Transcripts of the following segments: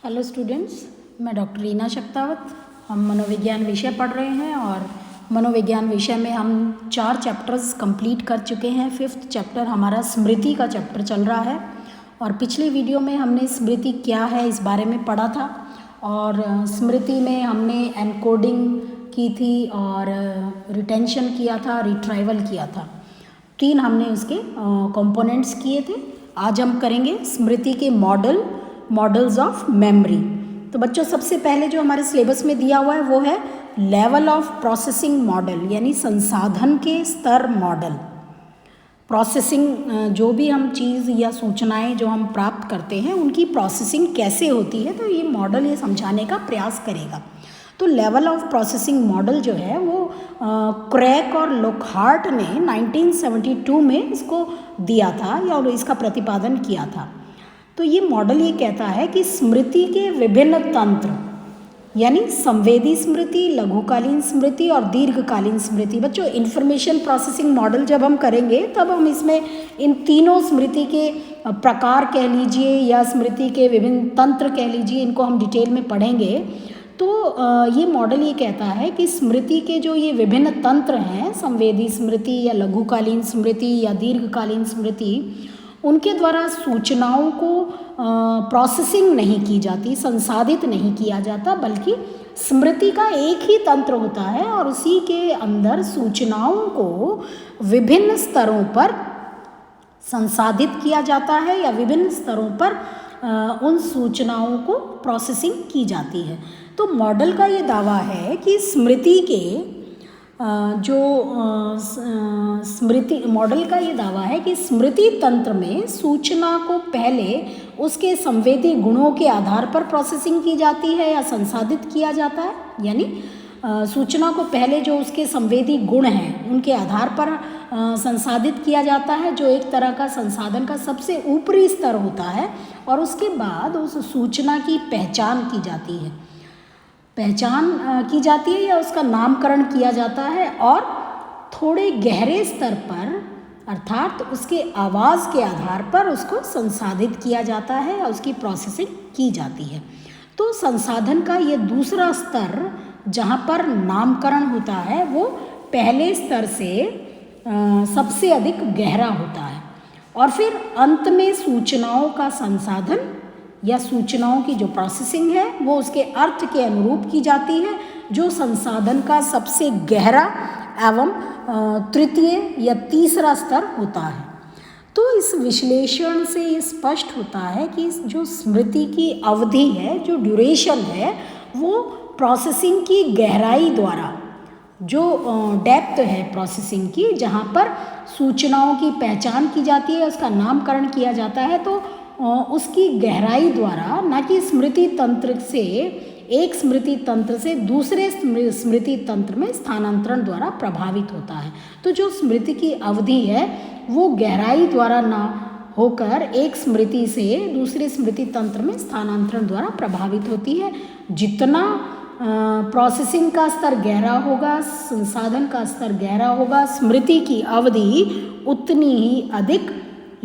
Hello students, मैं doctor Reena Shaktawat. हम मनोविज्ञान विषय पढ़ रहे हैं और मनोविज्ञान विषय में हम 4 चैप्टर्स कंप्लीट कर चुके हैं। 5th चैप्टर हमारा स्मृति का चैप्टर चल रहा है और पिछली वीडियो में हमने स्मृति क्या है इस बारे में पढ़ा था और स्मृति में हमने एनकोडिंग की थी और रिटेंशन किया था, रिट्राइवल किया था। 3 हमने उसके कंपोनेंट्स किए थे। आज हम करेंगे स्मृति के मॉडल्स ऑफ मेमोरी। तो बच्चों, सबसे पहले जो हमारे सिलेबस में दिया हुआ है वो है लेवल ऑफ प्रोसेसिंग मॉडल, यानी संसाधन के स्तर मॉडल। प्रोसेसिंग, जो भी हम चीज़ या सूचनाएं जो हम प्राप्त करते हैं उनकी प्रोसेसिंग कैसे होती है, तो ये मॉडल ये समझाने का प्रयास करेगा। तो लेवल ऑफ प्रोसेसिंग मॉडल जो है वो क्रैक और लोकहार्ट ने 1972 में इसको दिया था या इसका प्रतिपादन किया था। तो ये मॉडल ये कहता है कि स्मृति के विभिन्न तंत्र, यानी संवेदी स्मृति, लघुकालीन स्मृति और दीर्घकालीन स्मृति। बच्चों, इंफॉर्मेशन प्रोसेसिंग मॉडल जब हम करेंगे तब हम इसमें इन तीनों स्मृति के प्रकार कह लीजिए या स्मृति के विभिन्न तंत्र कह लीजिए, इनको हम डिटेल में पढ़ेंगे। तो ये मॉडल ये कहता है कि स्मृति के जो ये विभिन्न तंत्र हैं, संवेदी स्मृति या लघुकालीन स्मृति या दीर्घकालीन स्मृति, उनके द्वारा सूचनाओं को प्रोसेसिंग नहीं की जाती, संसाधित नहीं किया जाता, बल्कि स्मृति का एक ही तंत्र होता है और उसी के अंदर सूचनाओं को विभिन्न स्तरों पर संसाधित किया जाता है या विभिन्न स्तरों पर उन सूचनाओं को प्रोसेसिंग की जाती है। तो मॉडल का ये दावा है कि स्मृति के मॉडल का ये दावा है कि स्मृति तंत्र में सूचना को पहले उसके संवेदी गुणों के आधार पर प्रोसेसिंग की जाती है या संसाधित किया जाता है। यानी सूचना को पहले जो उसके संवेदी गुण हैं उनके आधार पर संसाधित किया जाता है, जो एक तरह का संसाधन का सबसे ऊपरी स्तर होता है, और उसके बाद उस सूचना की पहचान की जाती है या उसका नामकरण किया जाता है और थोड़े गहरे स्तर पर अर्थात उसके आवाज़ के आधार पर उसको संसाधित किया जाता है या उसकी प्रोसेसिंग की जाती है। तो संसाधन का ये दूसरा स्तर जहाँ पर नामकरण होता है वो पहले स्तर से सबसे अधिक गहरा होता है और फिर अंत में सूचनाओं का संसाधन या सूचनाओं की जो प्रोसेसिंग है वो उसके अर्थ के अनुरूप की जाती है, जो संसाधन का सबसे गहरा एवं तृतीय या तीसरा स्तर होता है। तो इस विश्लेषण से ये स्पष्ट होता है कि जो स्मृति की अवधि है, जो ड्यूरेशन है, वो प्रोसेसिंग की गहराई द्वारा, जो डेप्थ है प्रोसेसिंग की, जहाँ पर सूचनाओं की पहचान की जाती है, उसका नामकरण किया जाता है, तो उसकी गहराई द्वारा, ना कि स्मृति तंत्र से एक स्मृति तंत्र से दूसरे स्मृति तंत्र में स्थानांतरण द्वारा प्रभावित होता है। तो जो स्मृति की अवधि है वो गहराई द्वारा ना होकर एक स्मृति से दूसरे स्मृति तंत्र में स्थानांतरण द्वारा प्रभावित होती है। जितना प्रोसेसिंग का स्तर गहरा होगा, संसाधन का स्तर गहरा होगा, स्मृति की अवधि उतनी ही अधिक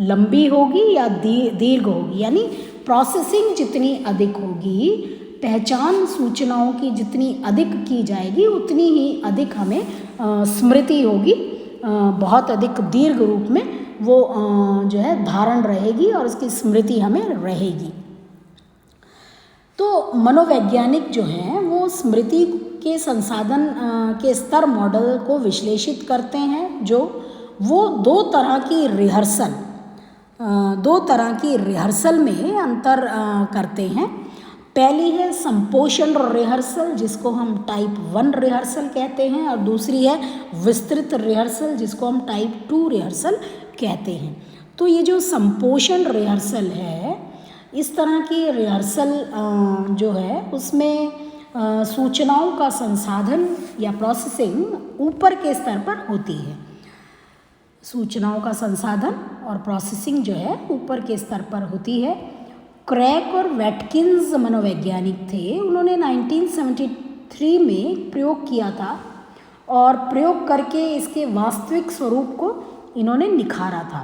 लंबी होगी या दीर्घ होगी। यानी प्रोसेसिंग जितनी अधिक होगी, पहचान सूचनाओं की जितनी अधिक की जाएगी, उतनी ही अधिक हमें स्मृति होगी, बहुत अधिक दीर्घ रूप में वो जो है धारण रहेगी और उसकी स्मृति हमें रहेगी। तो मनोवैज्ञानिक जो हैं वो स्मृति के संसाधन के स्तर मॉडल को विश्लेषित करते हैं, जो वो दो तरह की रिहर्सल में अंतर करते हैं। पहली है संपोषण रिहर्सल, जिसको हम टाइप 1 रिहर्सल कहते हैं, और दूसरी है विस्तृत रिहर्सल, जिसको हम टाइप 2 रिहर्सल कहते हैं। तो ये जो संपोषण रिहर्सल है, इस तरह की रिहर्सल जो है उसमें सूचनाओं का संसाधन या प्रोसेसिंग ऊपर के स्तर पर होती है। सूचनाओं का संसाधन और प्रोसेसिंग जो है ऊपर के स्तर पर होती है। क्रैक और वैटकिंस मनोवैज्ञानिक थे, उन्होंने 1973 में प्रयोग किया था और प्रयोग करके इसके वास्तविक स्वरूप को इन्होंने निखारा था।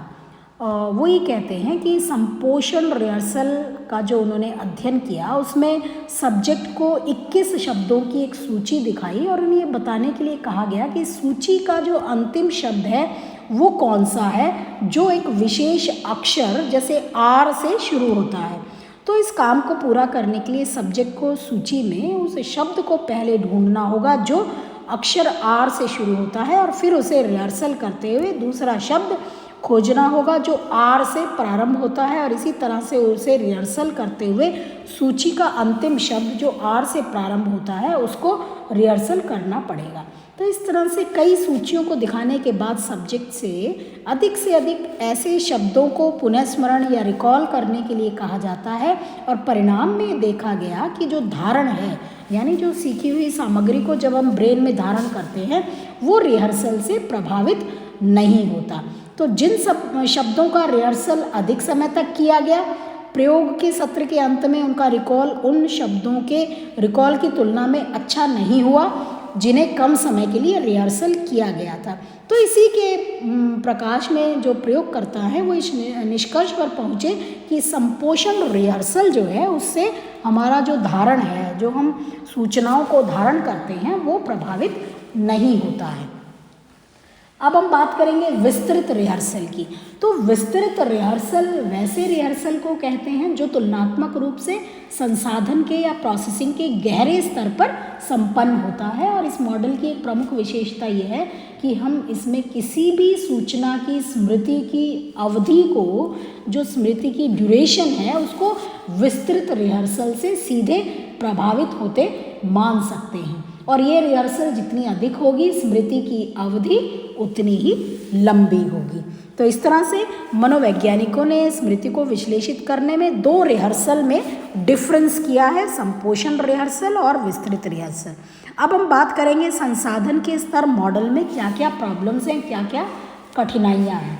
वो ये कहते हैं कि संपोषण रिहर्सल का जो उन्होंने अध्ययन किया उसमें सब्जेक्ट को 21 शब्दों की एक सूची दिखाई और उन्हें ये बताने के लिए कहा गया कि सूची का जो अंतिम शब्द है वो कौन सा है जो एक विशेष अक्षर जैसे आर से शुरू होता है। तो इस काम को पूरा करने के लिए सब्जेक्ट को सूची में उस शब्द को पहले ढूंढना होगा जो अक्षर आर से शुरू होता है और फिर उसे रिहर्सल करते हुए दूसरा शब्द खोजना होगा जो आर से प्रारंभ होता है और इसी तरह से उसे रिहर्सल करते हुए सूची का अंतिम शब्द जो आर से प्रारंभ होता है उसको रिहर्सल करना पड़ेगा। तो इस तरह से कई सूचियों को दिखाने के बाद सब्जेक्ट से अधिक ऐसे शब्दों को पुनः स्मरण या रिकॉल करने के लिए कहा जाता है और परिणाम में देखा गया कि जो धारण है यानी जो सीखी हुई सामग्री को जब हम ब्रेन में धारण करते हैं वो रिहर्सल से प्रभावित नहीं होता। तो जिन सब शब्दों का रिहर्सल अधिक समय तक किया गया प्रयोग के सत्र के अंत में उनका रिकॉल उन शब्दों के रिकॉल की तुलना में अच्छा नहीं हुआ जिन्हें कम समय के लिए रिहर्सल किया गया था। तो इसी के प्रकाश में जो प्रयोग करता है वो इस निष्कर्ष पर पहुँचे कि संपोषण रिहर्सल जो है उससे हमारा जो धारण है जो हम सूचनाओं को धारण करते हैं वो प्रभावित नहीं होता है। अब हम बात करेंगे विस्तृत रिहर्सल की। तो विस्तृत रिहर्सल वैसे रिहर्सल को कहते हैं जो तुलनात्मक रूप से संसाधन के या प्रोसेसिंग के गहरे स्तर पर संपन्न होता है और इस मॉडल की एक प्रमुख विशेषता यह है कि हम इसमें किसी भी सूचना की स्मृति की अवधि को जो स्मृति की ड्यूरेशन है उसको विस्तृत रिहर्सल से सीधे प्रभावित होते मान सकते हैं और ये रिहर्सल जितनी अधिक होगी स्मृति की अवधि उतनी ही लंबी होगी। तो इस तरह से मनोवैज्ञानिकों ने स्मृति को विश्लेषित करने में दो रिहर्सल में डिफरेंस किया है, संपोषण रिहर्सल और विस्तृत रिहर्सल। अब हम बात करेंगे संसाधन के स्तर मॉडल में क्या क्या प्रॉब्लम्स हैं, क्या क्या कठिनाइयाँ हैं।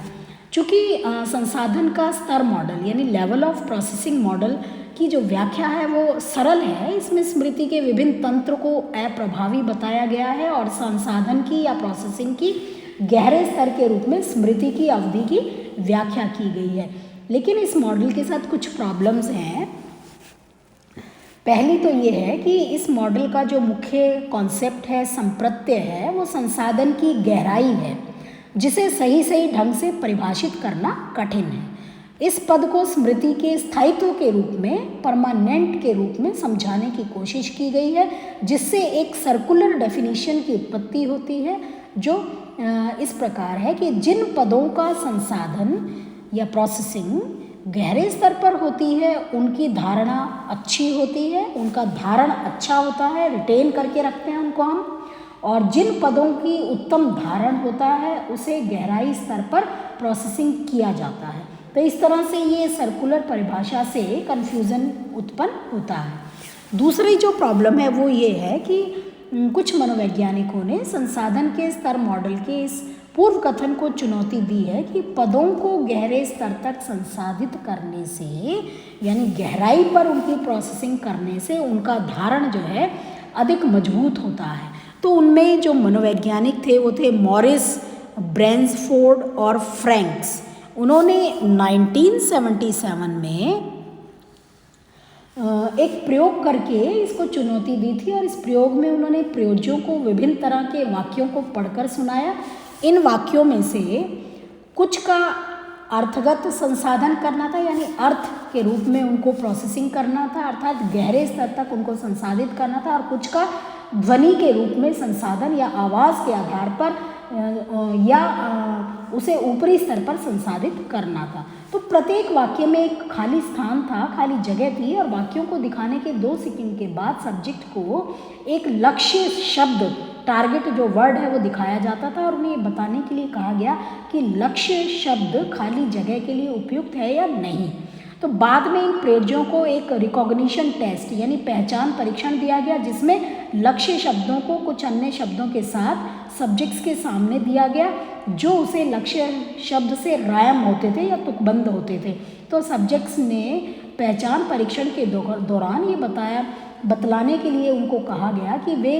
चूँकि संसाधन का स्तर मॉडल यानी लेवल ऑफ प्रोसेसिंग मॉडल की जो व्याख्या है वो सरल है, इसमें स्मृति के विभिन्न तंत्र को अप्रभावी बताया गया है और संसाधन की या प्रोसेसिंग की गहरे स्तर के रूप में स्मृति की अवधि की व्याख्या की गई है। लेकिन इस मॉडल के साथ कुछ प्रॉब्लम्स हैं। पहली तो ये है कि इस मॉडल का जो मुख्य कॉन्सेप्ट है संप्रत्यय है वो संसाधन की गहराई है जिसे सही ढंग से परिभाषित करना कठिन है। इस पद को स्मृति के स्थायित्व के रूप में परमानेंट के रूप में समझाने की कोशिश की गई है जिससे एक सर्कुलर डेफिनेशन की उत्पत्ति होती है जो इस प्रकार है कि जिन पदों का संसाधन या प्रोसेसिंग गहरे स्तर पर होती है उनकी धारणा अच्छी होती है, उनका धारण अच्छा होता है, रिटेन करके रखते हैं उनको हम, और जिन पदों की उत्तम धारण होता है उसे गहराई स्तर पर प्रोसेसिंग किया जाता है। तो इस तरह से ये सर्कुलर परिभाषा से कन्फ्यूज़न उत्पन्न होता है। दूसरी जो प्रॉब्लम है वो ये है कि कुछ मनोवैज्ञानिकों ने संसाधन के स्तर मॉडल के इस पूर्व कथन को चुनौती दी है कि पदों को गहरे स्तर तक संसाधित करने से यानी गहराई पर उनकी प्रोसेसिंग करने से उनका धारण जो है अधिक मजबूत होता है। तो उनमें जो मनोवैज्ञानिक थे वो थे मॉरिस, ब्रेन्सफोर्ड और फ्रैंक्स। उन्होंने 1977 में एक प्रयोग करके इसको चुनौती दी थी और इस प्रयोग में उन्होंने प्रयोज्यों को विभिन्न तरह के वाक्यों को पढ़कर सुनाया। इन वाक्यों में से कुछ का अर्थगत संसाधन करना था यानी अर्थ के रूप में उनको प्रोसेसिंग करना था अर्थात गहरे स्तर तक उनको संसाधित करना था, और कुछ का ध्वनि के रूप में संसाधन या आवाज़ के आधार पर या उसे ऊपरी स्तर पर संसाधित करना था। तो प्रत्येक वाक्य में एक खाली स्थान था, खाली जगह थी और वाक्यों को दिखाने के 2 सेकंड के बाद सब्जेक्ट को एक लक्ष्य शब्द टारगेट जो वर्ड है वो दिखाया जाता था और उन्हें बताने के लिए कहा गया कि लक्ष्य शब्द खाली जगह के लिए उपयुक्त है या नहीं। तो बाद में इन प्रयोज्यों को एक रिकॉग्निशन टेस्ट यानी पहचान परीक्षण दिया गया जिसमें लक्ष्य शब्दों को कुछ अन्य शब्दों के साथ सब्जेक्ट्स के सामने दिया गया जो उसे लक्ष्य शब्द से रायम होते थे या तुकबंद होते थे। तो सब्जेक्ट्स ने पहचान परीक्षण के दौरान ये बतलाने के लिए उनको कहा गया कि वे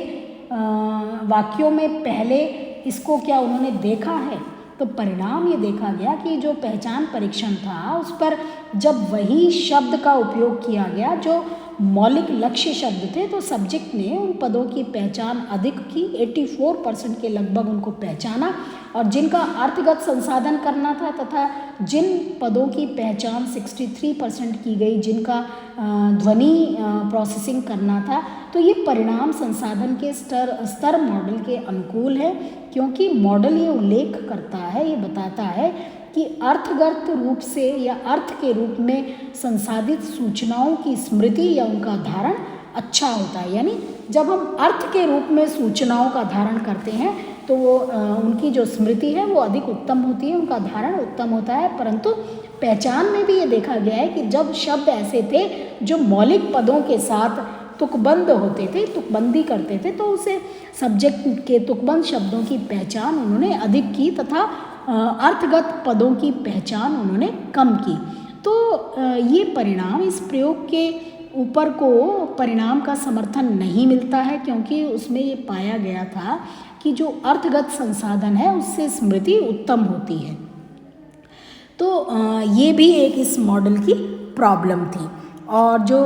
वाक्यों में पहले इसको क्या उन्होंने देखा है। तो तो परिणाम ये देखा गया कि जो पहचान परीक्षण था उस पर जब वही शब्द का उपयोग किया गया जो मौलिक लक्ष्य शब्द थे, तो सब्जेक्ट ने उन पदों की पहचान अधिक की, 84% के लगभग उनको पहचाना, और जिनका अर्थगत संसाधन करना था तथा जिन पदों की पहचान 63% की गई, जिनका ध्वनि प्रोसेसिंग करना था, तो ये परिणाम संसाधन के स्तर मॉडल के अनुकूल है, क्योंकि मॉडल ये उल्लेख करता है, ये बताता है कि अर्थगत रूप से या अर्थ के रूप में संसाधित सूचनाओं की स्मृति या उनका धारण अच्छा होता है। यानी जब हम अर्थ के रूप में सूचनाओं का धारण करते हैं तो वो उनकी जो स्मृति है वो अधिक उत्तम होती है, उनका धारण उत्तम होता है। परंतु पहचान में भी ये देखा गया है कि जब शब्द ऐसे थे जो मौलिक पदों के साथ तुकबंद होते थे, तुकबंदी करते थे, तो उसे सब्जेक्ट के तुकबंद शब्दों की पहचान उन्होंने अधिक की तथा अर्थगत पदों की पहचान उन्होंने कम की। तो ये परिणाम, इस प्रयोग के ऊपर को परिणाम का समर्थन नहीं मिलता है, क्योंकि उसमें ये पाया गया था कि जो अर्थगत संसाधन है उससे स्मृति उत्तम होती है। तो ये भी एक इस मॉडल की प्रॉब्लम थी। और जो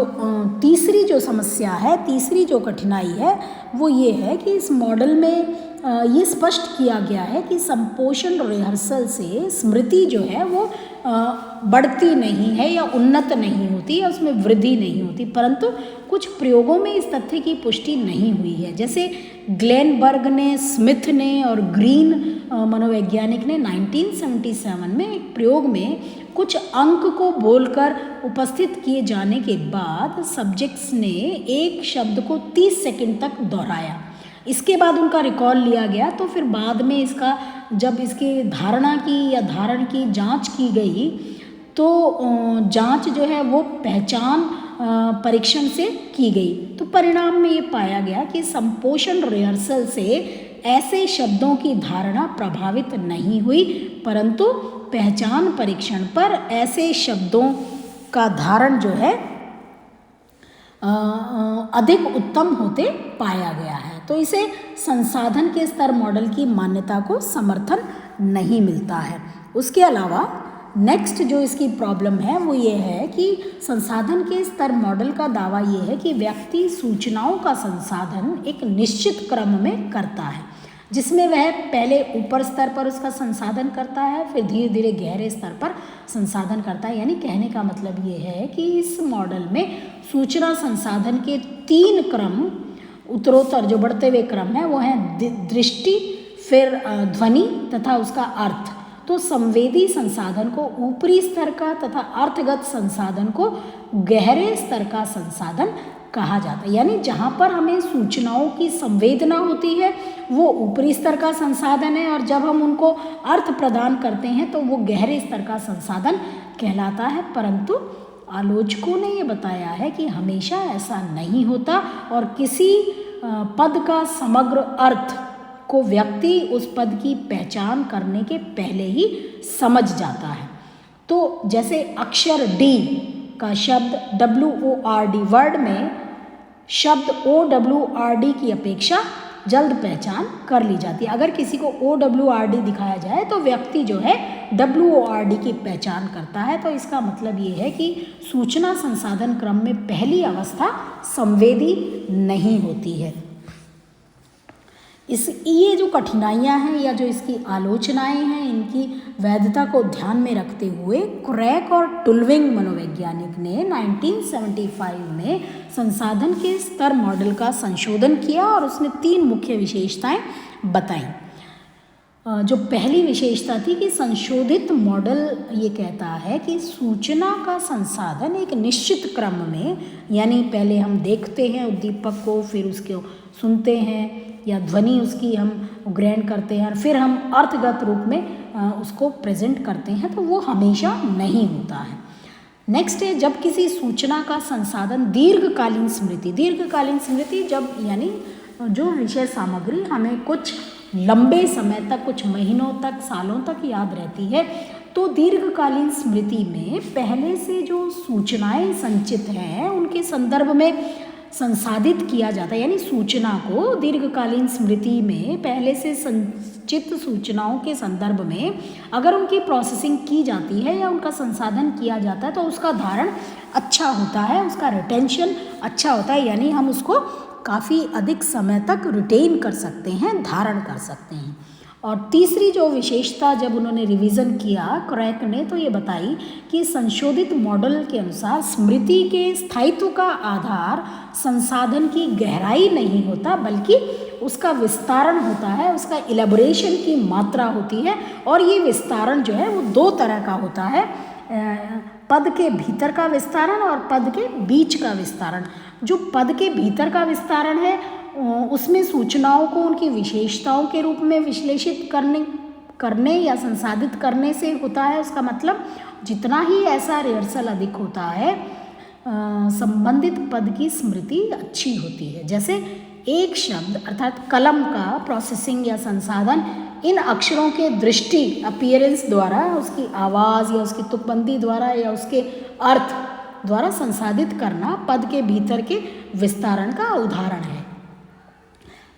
तीसरी जो समस्या है, तीसरी जो कठिनाई है वो ये है कि इस मॉडल में ये स्पष्ट किया गया है कि संपोषण रिहर्सल से स्मृति जो है वो बढ़ती नहीं है या उन्नत नहीं होती या उसमें वृद्धि नहीं होती, परंतु कुछ प्रयोगों में इस तथ्य की पुष्टि नहीं हुई है। जैसे ग्लेनबर्ग ने, स्मिथ ने और ग्रीन मनोवैज्ञानिक ने 1977 में एक प्रयोग में कुछ अंक को बोलकर उपस्थित किए जाने के बाद सब्जेक्ट्स ने एक शब्द को 30 सेकंड तक दोहराया। इसके बाद उनका रिकॉल लिया गया, तो फिर बाद में इसका जब इसकी धारणा की या धारण की जांच की गई तो जांच जो है वो पहचान परीक्षण से की गई। तो परिणाम में ये पाया गया कि संपोषण रिहर्सल से ऐसे शब्दों की धारणा प्रभावित नहीं हुई, परंतु पहचान परीक्षण पर ऐसे शब्दों का धारण जो है अधिक उत्तम होते पाया गया है। तो इसे संसाधन के स्तर मॉडल की मान्यता को समर्थन नहीं मिलता है। उसके अलावा नेक्स्ट जो इसकी प्रॉब्लम है वो ये है कि संसाधन के स्तर मॉडल का दावा ये है कि व्यक्ति सूचनाओं का संसाधन एक निश्चित क्रम में करता है, जिसमें वह पहले ऊपर स्तर पर उसका संसाधन करता है, फिर धीरे धीरे गहरे स्तर पर संसाधन करता है। यानी कहने का मतलब ये है कि इस मॉडल में सूचना संसाधन के 3 क्रम उत्तरोत्तर जो बढ़ते हुए क्रम है वो हैं दृष्टि, फिर ध्वनि तथा उसका अर्थ। तो संवेदी संसाधन को ऊपरी स्तर का तथा अर्थगत संसाधन को गहरे स्तर का संसाधन कहा जाता है। यानी जहाँ पर हमें सूचनाओं की संवेदना होती है वो ऊपरी स्तर का संसाधन है, और जब हम उनको अर्थ प्रदान करते हैं तो वो गहरे स्तर का संसाधन कहलाता है। परंतु आलोचकों ने ये बताया है कि हमेशा ऐसा नहीं होता, और किसी पद का समग्र अर्थ को व्यक्ति उस पद की पहचान करने के पहले ही समझ जाता है। तो जैसे अक्षर डी का शब्द WORD वर्ड में शब्द OWRD की अपेक्षा जल्द पहचान कर ली जाती है। अगर किसी को OWRD दिखाया जाए तो व्यक्ति जो है WORD की पहचान करता है। तो इसका मतलब ये है कि सूचना संसाधन क्रम में पहली अवस्था संवेदी नहीं होती है। ये जो कठिनाइयाँ हैं या जो इसकी आलोचनाएं हैं, इनकी वैधता को ध्यान में रखते हुए क्रैक और टुलविंग मनोवैज्ञानिक ने 1975 में संसाधन के स्तर मॉडल का संशोधन किया और उसने 3 मुख्य विशेषताएं बताईं। जो पहली विशेषता थी कि संशोधित मॉडल ये कहता है कि सूचना का संसाधन एक निश्चित क्रम में, यानी पहले हम देखते हैं उद्दीपक को, फिर उसको सुनते हैं या ध्वनि उसकी हम ग्रहण करते हैं, और फिर हम अर्थगत रूप में उसको प्रेजेंट करते हैं, तो वो हमेशा नहीं होता है। नेक्स्ट है जब किसी सूचना का संसाधन दीर्घकालीन स्मृति जब यानी जो विषय सामग्री हमें कुछ लंबे समय तक, कुछ महीनों तक, सालों तक याद रहती है, तो दीर्घकालीन स्मृति में पहले से जो सूचनाएं संचित हैं उनके संदर्भ में संसाधित किया जाता है, यानी सूचना को दीर्घकालीन स्मृति में पहले से संचित सूचनाओं के संदर्भ में अगर उनकी प्रोसेसिंग की जाती है या उनका संसाधन किया जाता है तो उसका धारण अच्छा होता है, उसका रिटेंशन अच्छा होता है, यानी हम उसको काफ़ी अधिक समय तक रिटेन कर सकते हैं, धारण कर सकते हैं। और तीसरी जो विशेषता जब उन्होंने रिवीजन किया क्रैक ने, तो ये बताई कि संशोधित मॉडल के अनुसार स्मृति के स्थायित्व का आधार संसाधन की गहराई नहीं होता बल्कि उसका विस्तारण होता है, उसका इलेबोरेशन की मात्रा होती है। और ये विस्तारण जो है वो दो तरह का होता है, पद के भीतर का विस्तारण और पद के बीच का विस्तारण। जो पद के भीतर का विस्तारण है उसमें सूचनाओं को उनकी विशेषताओं के रूप में विश्लेषित करने या संसाधित करने से होता है। उसका मतलब जितना ही ऐसा रिहर्सल अधिक होता है संबंधित पद की स्मृति अच्छी होती है। जैसे एक शब्द अर्थात कलम का प्रोसेसिंग या संसाधन इन अक्षरों के दृष्टि अपीयरेंस द्वारा, उसकी आवाज़ या उसकी तुकबंदी द्वारा या उसके अर्थ द्वारा संसाधित करना पद के भीतर के विस्तारण का उदाहरण है।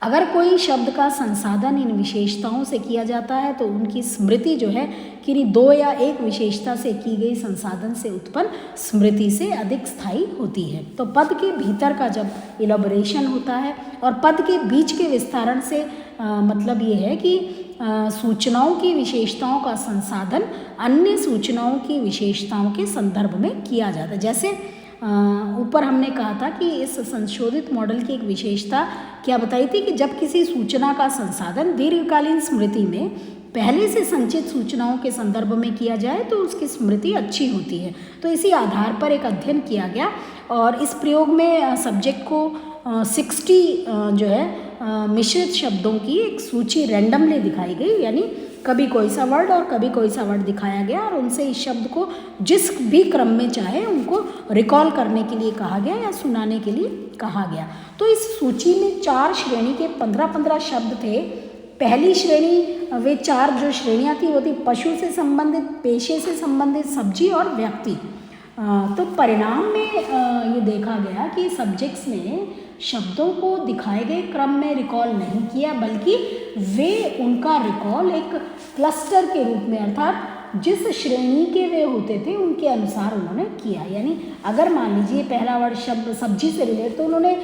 अगर कोई शब्द का संसाधन इन विशेषताओं से किया जाता है तो उनकी स्मृति जो है किन्हीं दो या एक विशेषता से की गई संसाधन से उत्पन्न स्मृति से अधिक स्थायी होती है। तो पद के भीतर का जब इलैबोरेशन होता है और पद के बीच के विस्तारण से मतलब ये है कि सूचनाओं की विशेषताओं का संसाधन अन्य सूचनाओं की विशेषताओं के संदर्भ में किया जाता है। जैसे ऊपर हमने कहा था कि इस संशोधित मॉडल की एक विशेषता क्या बताई थी कि जब किसी सूचना का संसाधन दीर्घकालीन स्मृति में पहले से संचित सूचनाओं के संदर्भ में किया जाए तो उसकी स्मृति अच्छी होती है। तो इसी आधार पर एक अध्ययन किया गया और इस प्रयोग में सब्जेक्ट को 60 जो है मिश्रित शब्दों की एक सूची रैंडमली दिखाई गई, यानी कभी कोई सा वर्ड और कभी कोई सा वर्ड दिखाया गया और उनसे इस शब्द को जिस भी क्रम में चाहे उनको रिकॉल करने के लिए कहा गया या सुनाने के लिए कहा गया। तो इस सूची में 4 श्रेणी के 15-15 शब्द थे। पहली श्रेणी, वे 4 जो श्रेणियाँ थी वो थी पशु से संबंधित, पेशे से संबंधित, सब्जी और व्यक्ति। तो परिणाम में ये देखा गया कि सब्जेक्ट्स ने शब्दों को दिखाए गए क्रम में रिकॉल नहीं किया बल्कि वे उनका रिकॉल एक क्लस्टर के रूप में अर्थात जिस श्रेणी के वे होते थे उनके अनुसार उन्होंने किया। यानी अगर मान लीजिए पहला वर्ड शब्द सब्जी से रिलेटेड तो उन्होंने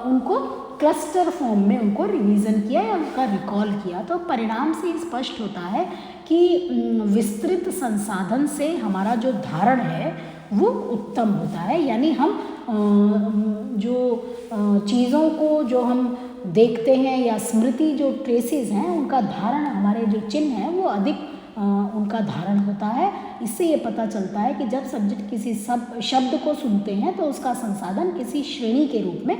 उनको क्लस्टर फॉर्म में उनको रिवीजन किया या उनका रिकॉल किया। तो परिणाम से स्पष्ट होता है कि विस्तृत संसाधन से हमारा जो धारण है वो उत्तम होता है। यानी हम जो चीज़ों को जो हम देखते हैं या स्मृति जो ट्रेसेस हैं उनका धारण, हमारे जो चिन्ह हैं वो अधिक उनका धारण होता है। इससे ये पता चलता है कि जब सब्जेक्ट किसी शब्द को सुनते हैं तो उसका संसाधन किसी श्रेणी के रूप में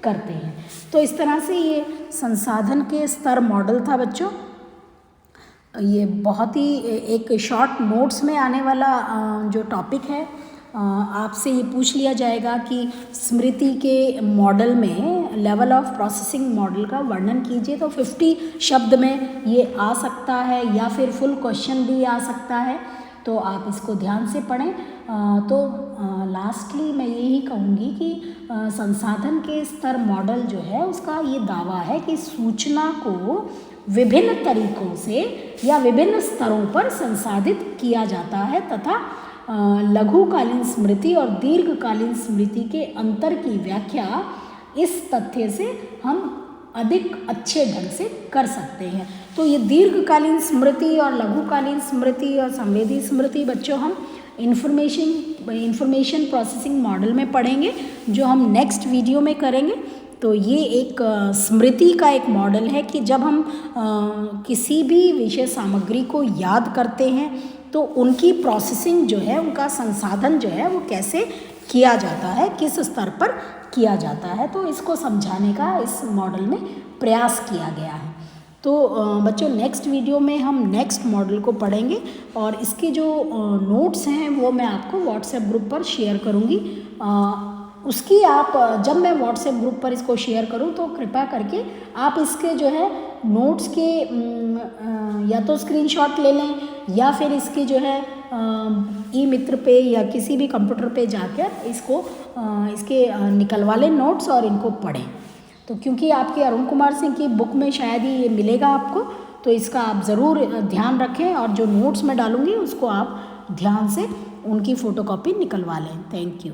करते हैं। तो इस तरह से ये संसाधन के स्तर मॉडल था बच्चों। ये बहुत ही एक शॉर्ट नोट्स में आने वाला जो टॉपिक है। आपसे ये पूछ लिया जाएगा कि स्मृति के मॉडल में लेवल ऑफ प्रोसेसिंग मॉडल का वर्णन कीजिए, तो 50 शब्द में ये आ सकता है या फिर फुल क्वेश्चन भी आ सकता है। तो आप इसको ध्यान से पढ़ें। तो लास्टली मैं यही कहूँगी कि संसाधन के स्तर मॉडल जो है उसका ये दावा है कि सूचना को विभिन्न तरीकों से या विभिन्न स्तरों पर संसाधित किया जाता है तथा लघुकालीन स्मृति और दीर्घकालीन स्मृति के अंतर की व्याख्या इस तथ्य से हम अधिक अच्छे ढंग से कर सकते हैं। तो ये दीर्घकालीन स्मृति और लघुकालीन स्मृति और संवेदी स्मृति बच्चों हम इंफॉर्मेशन प्रोसेसिंग मॉडल में पढ़ेंगे, जो हम नेक्स्ट वीडियो में करेंगे। तो ये एक स्मृति का एक मॉडल है कि जब हम किसी भी विषय सामग्री को याद करते हैं तो उनकी प्रोसेसिंग जो है, उनका संसाधन जो है वो कैसे किया जाता है, किस स्तर पर किया जाता है। तो इसको समझाने का इस मॉडल में प्रयास किया गया है। तो बच्चों नेक्स्ट वीडियो में हम नेक्स्ट मॉडल को पढ़ेंगे और इसके जो नोट्स हैं वो मैं आपको व्हाट्सएप ग्रुप पर शेयर करूँगी। उसकी आप जब मैं व्हाट्सएप ग्रुप पर इसको शेयर करूं तो कृपया करके आप इसके जो है नोट्स के या तो स्क्रीनशॉट ले लें या फिर इसके जो है ई मित्र पे या किसी भी कंप्यूटर पे जाकर इसके निकलवा लें नोट्स और इनको पढ़ें। तो क्योंकि आपके अरुण कुमार सिंह की बुक में शायद ही ये मिलेगा आपको, तो इसका आप ज़रूर ध्यान रखें और जो नोट्स मैं डालूँगी उसको आप ध्यान से उनकी फ़ोटोकॉपी निकलवा लें। Thank you.